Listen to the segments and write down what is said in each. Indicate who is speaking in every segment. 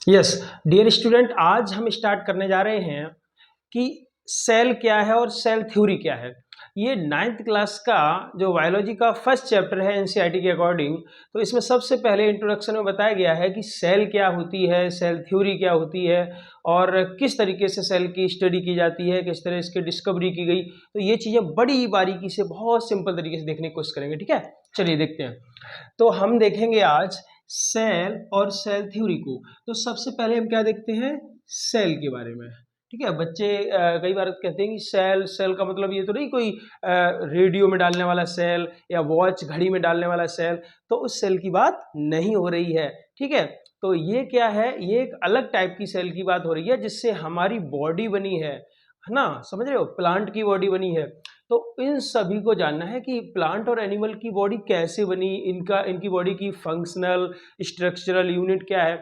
Speaker 1: Yes dear student, आज हम start करने जा रहे हैं कि सेल क्या है और सेल थ्योरी क्या है। ये नाइन्थ क्लास का जो बायोलॉजी का फर्स्ट चैप्टर है एनसीईआरटी के अकॉर्डिंग। तो इसमें सबसे पहले इंट्रोडक्शन में बताया गया है कि सेल क्या होती है, सेल थ्योरी क्या होती है और किस तरीके से सेल की स्टडी की जाती है, किस तरह इसकी डिस्कवरी की गई। तो ये चीज़ें बड़ी बारीकी से बहुत सिंपल तरीके से देखने की कोशिश करेंगे। ठीक है, चलिए देखते हैं। तो हम देखेंगे आज सेल और सेल थ्योरी को। तो सबसे पहले हम क्या देखते हैं, सेल के बारे में। ठीक है, बच्चे कई बार कहते हैं कि सेल सेल का मतलब ये तो नहीं कोई रेडियो में डालने वाला सेल या वॉच घड़ी में डालने वाला सेल। तो उस सेल की बात नहीं हो रही है। ठीक है, तो ये क्या है, ये एक अलग टाइप की सेल की बात हो रही है जिससे हमारी बॉडी बनी है ना। समझ रहे हो, प्लांट की बॉडी बनी है। तो इन सभी को जानना है कि प्लांट और एनिमल की बॉडी कैसे बनी, इनकी बॉडी की फंक्शनल स्ट्रक्चरल यूनिट क्या है।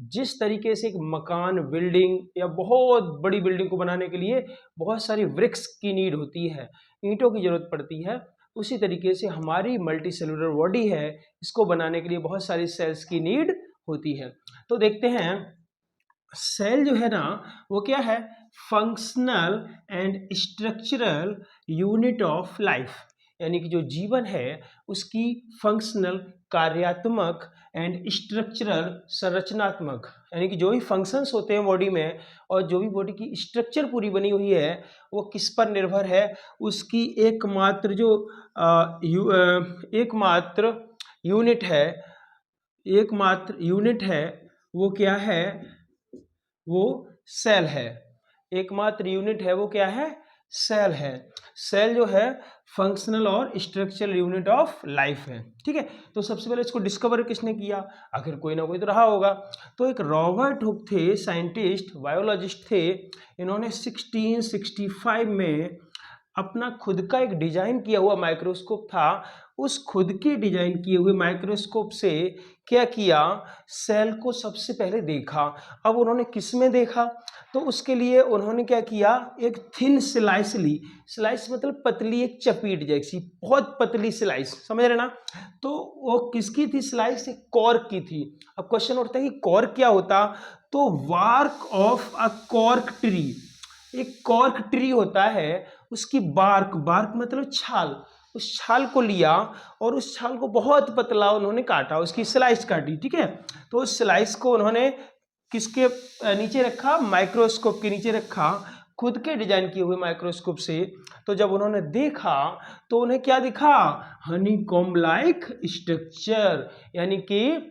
Speaker 1: जिस तरीके से एक मकान, बिल्डिंग या बहुत बड़ी बिल्डिंग को बनाने के लिए बहुत सारी ब्रिक्स की नीड होती है, ईंटों की जरूरत पड़ती है, उसी तरीके से हमारी मल्टी सेलुलर बॉडी है, इसको बनाने के लिए बहुत सारी सेल्स की नीड होती है। तो देखते हैं, सेल जो है ना वो क्या है, functional and structural unit of life. यानी कि जो जीवन है उसकी फंक्शनल, कार्यात्मक एंड स्ट्रक्चरल, संरचनात्मक, यानी कि जो भी फंक्शंस होते हैं बॉडी में और जो भी बॉडी की स्ट्रक्चर पूरी बनी हुई है वो किस पर निर्भर है, उसकी एकमात्र जो एकमात्र यूनिट है, एकमात्र यूनिट है वो क्या है, वो सेल है। एकमात्र यूनिट है वो क्या है, सेल है। सेल जो है फंक्शनल और स्ट्रक्चरल यूनिट ऑफ लाइफ है। ठीक है, तो सबसे पहले इसको डिस्कवर किसने किया, आखिर कोई ना कोई तो रहा होगा। तो एक रॉबर्ट हुक थे, साइंटिस्ट, बायोलॉजिस्ट थे। इन्होंने 1665 में अपना खुद का एक डिजाइन किया हुआ माइक्रोस्कोप था। उस खुद के डिजाइन किए हुए माइक्रोस्कोप से क्या किया, सेल को सबसे पहले देखा। अब उन्होंने किस में देखा, तो उसके लिए उन्होंने क्या किया, एक थिन स्लाइस ली। स्लाइस मतलब पतली, एक चपीट जैसी बहुत पतली स्लाइस, समझ रहे ना। तो वो किसकी थी स्लाइस, एक कॉर्क की थी। अब क्वेश्चन उठता है कि कॉर्क क्या होता, तो वार्क ऑफ अ कॉर्क ट्री। एक कॉर्क ट्री होता है, उसकी बार्क, बार्क मतलब छाल, उस छाल को लिया और उस छाल को बहुत पतला उन्होंने काटा, उसकी स्लाइस काटी। ठीक है, तो उस स्लाइस को उन्होंने किसके नीचे रखा, माइक्रोस्कोप के नीचे रखा, खुद के डिजाइन किए हुए माइक्रोस्कोप से। तो जब उन्होंने देखा तो उन्हें क्या दिखा, हनी कॉम्ब लाइक स्ट्रक्चर, यानी कि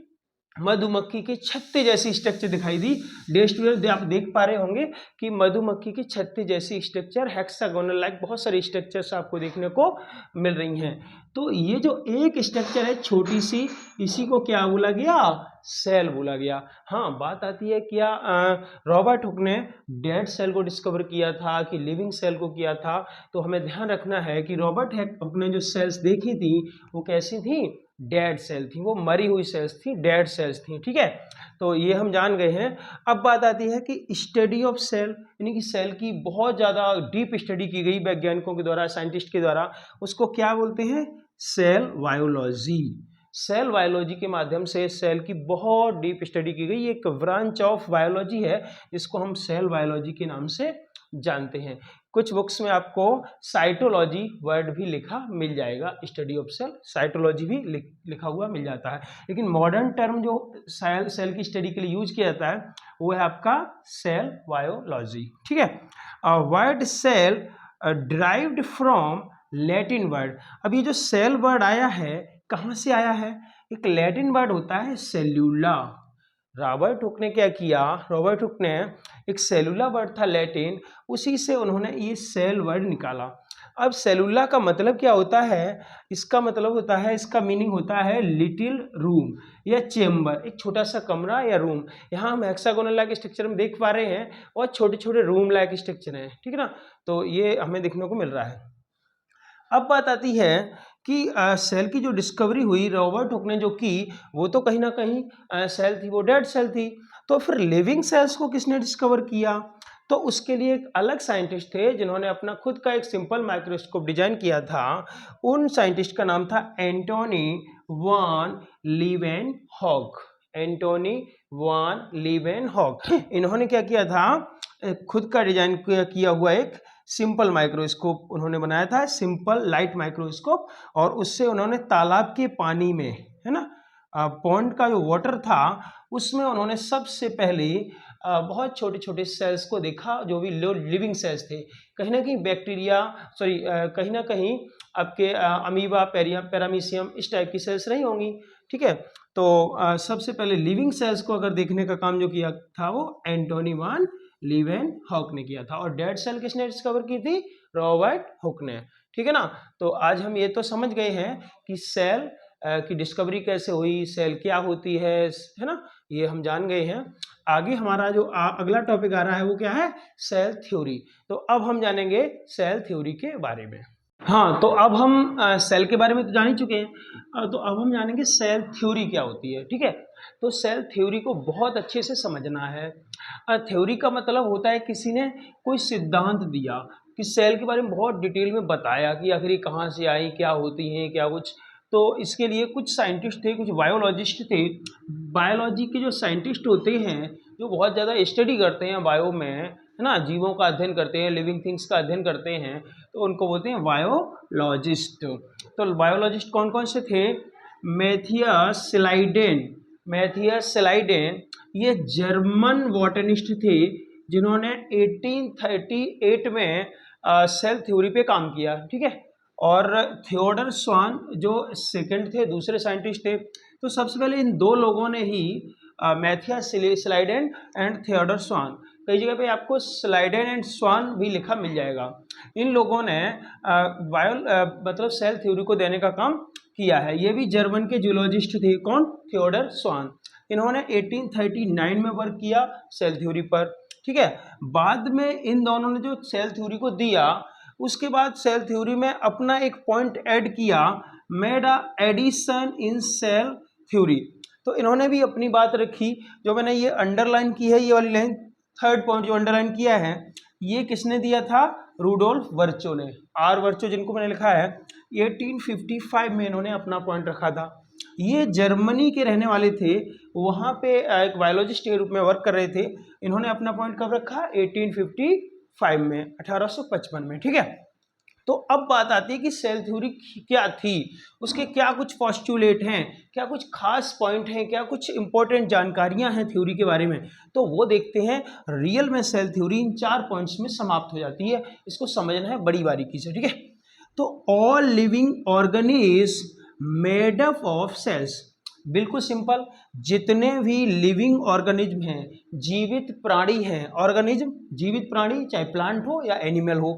Speaker 1: मधुमक्खी की छत्ते जैसी स्ट्रक्चर दिखाई दी। डे स्टूडेंट, आप देख पा रहे होंगे कि मधुमक्खी की छत्ते जैसी स्ट्रक्चर, हेक्सागोनल लाइक बहुत सारी स्ट्रक्चर्स आपको देखने को मिल रही हैं। तो ये जो एक स्ट्रक्चर है छोटी सी, इसी को क्या बोला गया, सेल बोला गया। हाँ, बात आती है क्या, रॉबर्ट हुक ने डेड सेल को डिस्कवर किया था कि लिविंग सेल को किया था। तो हमें ध्यान रखना है कि रॉबर्ट हुक ने जो सेल्स देखी थी वो कैसी थी, डेड सेल थी, वो मरी हुई सेल्स थी, डेड सेल्स थी। ठीक है, तो ये हम जान गए हैं। अब बात आती है कि स्टडी ऑफ सेल, यानी कि सेल की बहुत ज़्यादा डीप स्टडी की गई वैज्ञानिकों के द्वारा, साइंटिस्ट के द्वारा। उसको क्या बोलते हैं, सेल बायोलॉजी। सेल बायोलॉजी के माध्यम से सेल की बहुत डीप स्टडी की गई, एक ब्रांच ऑफ बायोलॉजी है जिसको हम सेल बायोलॉजी के नाम से जानते हैं। कुछ बुक्स में आपको साइटोलॉजी वर्ड भी लिखा मिल जाएगा, स्टडी ऑफ सेल, साइटोलॉजी भी लिखा हुआ मिल जाता है। लेकिन मॉडर्न टर्म जो सेल की स्टडी के लिए यूज किया जाता है वो है आपका सेल बायोलॉजी। ठीक है, word cell derived from Latin word. अब ये जो सेल वर्ड आया है कहाँ से आया है, एक लैटिन वर्ड होता है सेल्यूला। रॉबर्ट हुक ने क्या किया, रॉबर्ट हुक ने एक सेलुला वर्ड था लैटिन, उसी से उन्होंने ये सेल वर्ड निकाला। अब सेलुला का मतलब क्या होता है, इसका मतलब होता है, इसका मीनिंग होता है लिटिल रूम या चेम्बर, एक छोटा सा कमरा या रूम। यहाँ हम हेक्सागोनल लाइक स्ट्रक्चर में देख पा रहे हैं और छोटे छोटे रूम लाइक स्ट्रक्चर हैं। ठीक है ना, तो ये हमें देखने को मिल रहा है। अब बात आती है कि सेल की जो डिस्कवरी हुई रॉबर्ट हुक ने जो की, वो तो कहीं ना कहीं सेल थी, वो डेड सेल थी। तो फिर लिविंग सेल्स को किसने डिस्कवर किया, तो उसके लिए एक अलग साइंटिस्ट थे जिन्होंने अपना खुद का एक सिंपल माइक्रोस्कोप डिजाइन किया था। उन साइंटिस्ट का नाम था एंटोनी वान लीवेनहॉक। एंटोनी वान लीवेनहॉक, इन्होंने क्या किया था, खुद का डिजाइन किया हुआ एक सिंपल माइक्रोस्कोप उन्होंने बनाया था, सिंपल लाइट माइक्रोस्कोप, और उससे उन्होंने तालाब के पानी में, है ना, पॉन्ड का जो वाटर था उसमें उन्होंने सबसे पहले बहुत छोटे छोटे सेल्स को देखा, जो भी लिविंग सेल्स थे, कहीं ना कहीं बैक्टीरिया, सॉरी कहीं ना कहीं आपके अमीबा, पैरामीशियम, इस टाइप की सेल्स रही होंगी, ठीक है। तो सबसे पहले लिविंग सेल्स को अगर देखने का काम जो किया था वो एंटोनी वान लीवेनहॉक ने किया था, और डेड सेल किसने डिस्कवर की थी, रॉबर्ट हुक ने, ठीक है ना। तो आज हम ये तो समझ गए हैं कि सेल की डिस्कवरी कैसे हुई, सेल क्या होती है ना, ये हम जान गए हैं। आगे हमारा जो अगला टॉपिक आ रहा है वो क्या है, सेल थ्योरी। तो अब हम जानेंगे सेल थ्योरी के बारे में। हाँ, तो अब हम सेल के बारे में तो जान ही चुके हैं, तो अब हम जानेंगे सेल थ्योरी क्या होती है, ठीक है। तो सेल थ्योरी को बहुत अच्छे से समझना है। थ्योरी का मतलब होता है किसी ने कोई सिद्धांत दिया, कि सेल के बारे में बहुत डिटेल में बताया कि आखिर कहाँ से आई, क्या होती हैं, क्या कुछ। तो इसके लिए कुछ साइंटिस्ट थे, कुछ बायोलॉजिस्ट थे। बायोलॉजी के जो साइंटिस्ट होते हैं, जो बहुत ज़्यादा स्टडी करते हैं बायो में, है ना, जीवों का अध्ययन करते हैं, लिविंग थिंग्स का अध्ययन करते हैं, तो उनको बोलते हैं बायोलॉजिस्ट। तो बायोलॉजिस्ट कौन कौन से थे, मैथियस स्लाइडेन, ये जर्मन बॉटनिस्ट थे, जिन्होंने 1838 में सेल थ्योरी पे काम किया, ठीक है। और थियोडर स्वान जो सेकंड थे, दूसरे साइंटिस्ट थे। तो सबसे पहले इन दो लोगों ने ही Matthias Schleiden and Theodor Schwann, कई जगह पे आपको स्लाइडेन एंड स्वान भी लिखा मिल जाएगा, इन लोगों ने मतलब सेल थ्योरी को देने का काम किया है। ये भी जर्मन के जूलॉजिस्ट थे, कौन, थियोडर स्वान। इन्होंने 1839 में वर्क किया सेल थ्योरी पर, ठीक है। बाद में इन दोनों ने जो सेल थ्योरी को दिया, उसके बाद सेल थ्योरी में अपना एक पॉइंट ऐड किया, made a addition in cell theory. तो इन्होंने भी अपनी बात रखी, जो मैंने ये अंडरलाइन की है, ये वाली लाइन, थर्ड पॉइंट जो अंडरलाइन किया है, ये किसने दिया था, रूडोल्फ वर्चो ने, आर वर्चो जिनको मैंने लिखा है, 1855 में इन्होंने अपना पॉइंट रखा था। ये जर्मनी के रहने वाले थे, वहाँ पे एक बायोलॉजिस्ट के रूप में वर्क कर रहे थे। इन्होंने अपना पॉइंट कब रखा, 1855 में, 1855 में, ठीक है। तो अब बात आती है कि सेल थ्योरी क्या थी, उसके क्या कुछ पोस्टुलेट हैं, क्या कुछ खास पॉइंट हैं, क्या कुछ इंपॉर्टेंट जानकारियां हैं थ्योरी के बारे में, तो वो देखते हैं। रियल में सेल थ्योरी इन 4 पॉइंट्स में समाप्त हो जाती है, इसको समझना है बड़ी बारीकी से, ठीक है। तो all living organism made up of cells, बिल्कुल सिंपल, जितने भी लिविंग ऑर्गेनिज्म हैं, जीवित प्राणी हैं, ऑर्गेनिज्म जीवित प्राणी, चाहे प्लांट हो या एनिमल हो,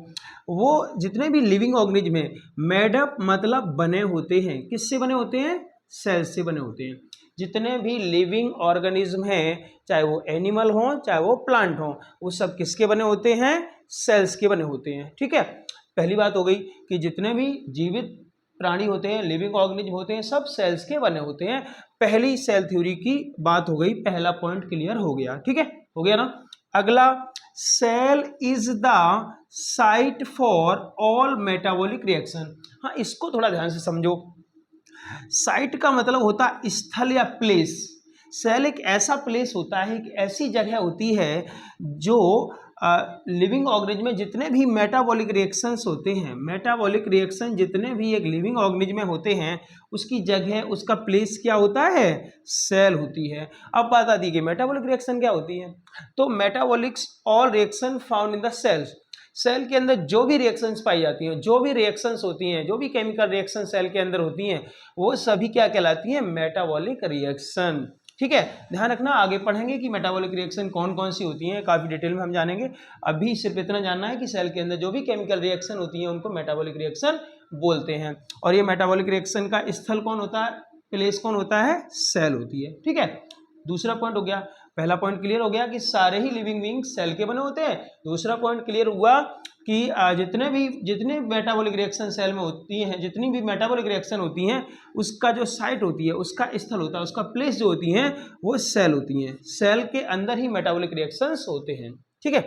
Speaker 1: वो जितने भी लिविंग ऑर्गेनिज्म हैं, मेड अप मतलब बने होते हैं, किससे बने होते हैं, सेल्स से बने होते हैं। जितने भी लिविंग ऑर्गेनिज्म हैं, चाहे वो एनिमल हो चाहे वो प्लांट हो, वो सब किसके बने होते हैं, सेल्स के बने होते हैं, ठीक है। पहली बात हो गई कि जितने भी जीवित प्राणी होते हैं, लिविंग ऑर्गेनिज्म होते हैं, सब सेल्स के बने होते हैं। पहली सेल थ्योरी की बात हो गई, पहला पॉइंट क्लियर हो गया, ठीक है, हो गया ना। अगला, cell is the site for all metabolic reaction. हाँ, इसको थोड़ा ध्यान से समझो। साइट का मतलब होता है स्थल या प्लेस। सेल एक ऐसा प्लेस होता है, एक ऐसी जगह होती है जो लिविंग ऑर्गेनिज्म में जितने भी मेटाबॉलिक रिएक्शंस होते हैं, मेटाबॉलिक रिएक्शन जितने भी एक लिविंग ऑर्गेनिज्म में होते हैं, उसकी जगह, उसका प्लेस क्या होता है, सेल होती है। अब बात आती है कि मेटाबॉलिक रिएक्शन क्या होती है। तो metabolics all reaction found in the cells, cell के अंदर जो भी रिएक्शंस पाई जाती हैं, जो भी रिएक्शंस होती हैं, जो भी केमिकल रिएक्शन सेल के अंदर होती हैं, वो सभी क्या कहलाती हैं, मेटाबॉलिक रिएक्शन, ठीक है। ध्यान रखना, आगे पढ़ेंगे कि मेटाबॉलिक रिएक्शन कौन कौन सी होती हैं, काफ़ी डिटेल में हम जानेंगे। अभी सिर्फ इतना जानना है कि सेल के अंदर जो भी केमिकल रिएक्शन होती हैं उनको मेटाबॉलिक रिएक्शन बोलते हैं। और ये मेटाबॉलिक रिएक्शन का स्थल कौन होता है, प्लेस कौन होता है, सेल होती है, ठीक है। दूसरा पॉइंट हो गया, पहला पॉइंट क्लियर हो गया कि सारे ही लिविंग बीइंग्स सेल के बने होते हैं। दूसरा पॉइंट क्लियर हुआ कि जितने मेटाबॉलिक रिएक्शन सेल में होती हैं, जितनी भी मेटाबॉलिक रिएक्शन होती हैं, उसका जो साइट होती है, उसका स्थल होता है, उसका प्लेस जो होती हैं, वो सेल होती हैं। सेल के अंदर ही मेटाबॉलिक रिएक्शंस होते हैं, ठीक है।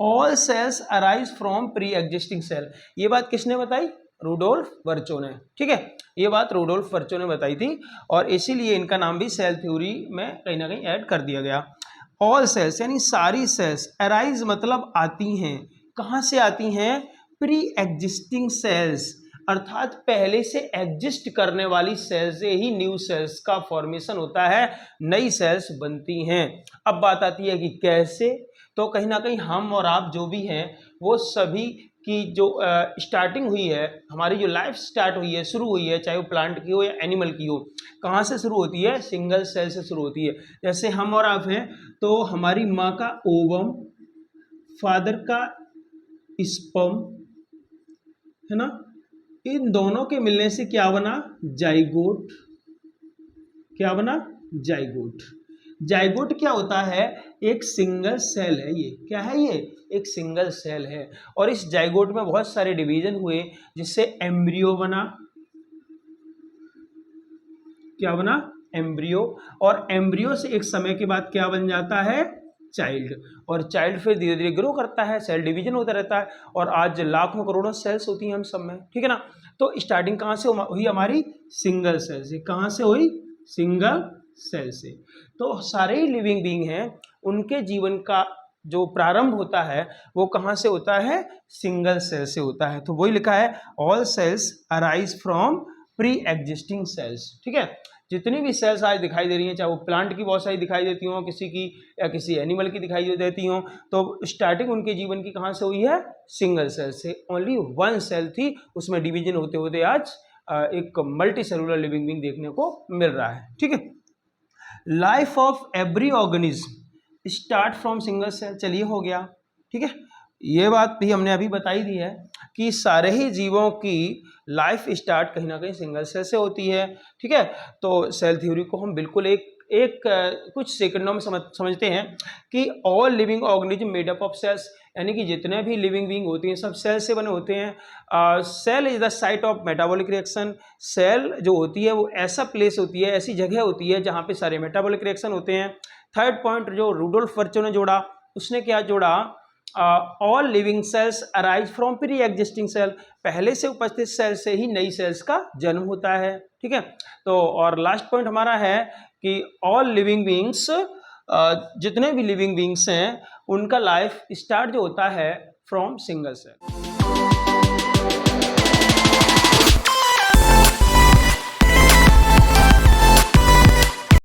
Speaker 1: All cells arise from pre existing cell, ये बात किसने बताई, रूडोल्फ वर्चो ने, ठीक है, ये बात रूडोल्फ वर्चो ने बताई थी और इसीलिए इनका नाम भी सेल थ्योरी में कहीं ना कहीं ऐड कर दिया गया। ऑल सेल्स यानी सारी सेल्स, अराइज मतलब आती हैं, कहाँ से आती हैं? प्री एग्जिस्टिंग सेल्स, अर्थात पहले से एग्जिस्ट करने वाली सेल्स से ही न्यू सेल्स का फॉर्मेशन होता है, नई सेल्स बनती हैं। अब बात आती है कि कैसे, तो कहीं ना कहीं हम और आप जो भी हैं वो सभी की जो स्टार्टिंग हुई है, हमारी जो लाइफ स्टार्ट हुई है, शुरू हुई है, चाहे वो प्लांट की हो या एनिमल की हो, कहाँ से शुरू होती है? सिंगल सेल से शुरू होती है। जैसे हम और आप हैं तो हमारी माँ का ओवम, फादर का स्पर्म, है ना, इन दोनों के मिलने से क्या बना? जाइगोट। क्या बना? जाइगोट। जाइगोट क्या होता है? एक सिंगल सेल है ये। क्या है ये? एक सिंगल सेल है और इस जाइगोट में बहुत सारे डिवीजन हुए जिससे एम्ब्रियो बना। क्या बना? एम्ब्रियो। और एम्ब्रियो से एक समय के बाद क्या बन जाता है? चाइल्ड। और चाइल्ड फिर धीरे धीरे ग्रो करता है, सेल डिवीजन होता रहता है और आज लाखों करोड़ों सेल्स होती हैं हम सब में, ठीक है ना। तो स्टार्टिंग कहाँ से हुई? हमारी सिंगल सेल से। कहाँ से हुई? सिंगल सेल से। तो सारे ही लिविंग बीइंग हैं, उनके जीवन का जो प्रारंभ होता है वो कहाँ से होता है? सिंगल सेल से होता है। तो वही लिखा है all cells arise from pre existing cells, ठीक है। जितनी भी सेल्स आज दिखाई दे रही हैं, चाहे वो प्लांट की बहुत सारी दिखाई देती हों, किसी की या किसी एनिमल की दिखाई देती हों, तो स्टार्टिंग उनके जीवन की कहाँ से हुई है? सिंगल सेल से। ओनली वन सेल थी, उसमें डिवीजन होते होते आज एक मल्टी सेलुलर लिविंग बीइंग देखने को मिल रहा है, ठीक है। Life of every organism start from single cell, चलिए हो गया, ठीक है। ये बात भी हमने अभी बताई दी है कि सारे ही जीवों की लाइफ स्टार्ट कहीं ना कहीं सिंगल सेल से होती है, ठीक है। तो सेल थ्योरी को हम बिल्कुल एक कुछ सेकंडों में समझते हैं कि all living organism made up of cells, यानी कि जितने भी लिविंग बीइंग होती हैं सब सेल से बने होते हैं। Cell is the site of metabolic reaction, cell जो होती है वो ऐसा प्लेस होती है, ऐसी जगह होती है जहाँ पे सारे मेटाबॉलिक रिएक्शन होते हैं। थर्ड पॉइंट जो रूडोल्फ वर्चो ने जोड़ा, उसने क्या जोड़ा? All living cells arise from pre existing cell, पहले से उपस्थित सेल से ही नई सेल्स का जन्म होता है, ठीक है। तो और लास्ट पॉइंट हमारा है कि ऑल लिविंग बीइंग्स, जितने भी लिविंग बीइंग्स हैं उनका लाइफ स्टार्ट जो होता है फ्रॉम सिंगल सेल।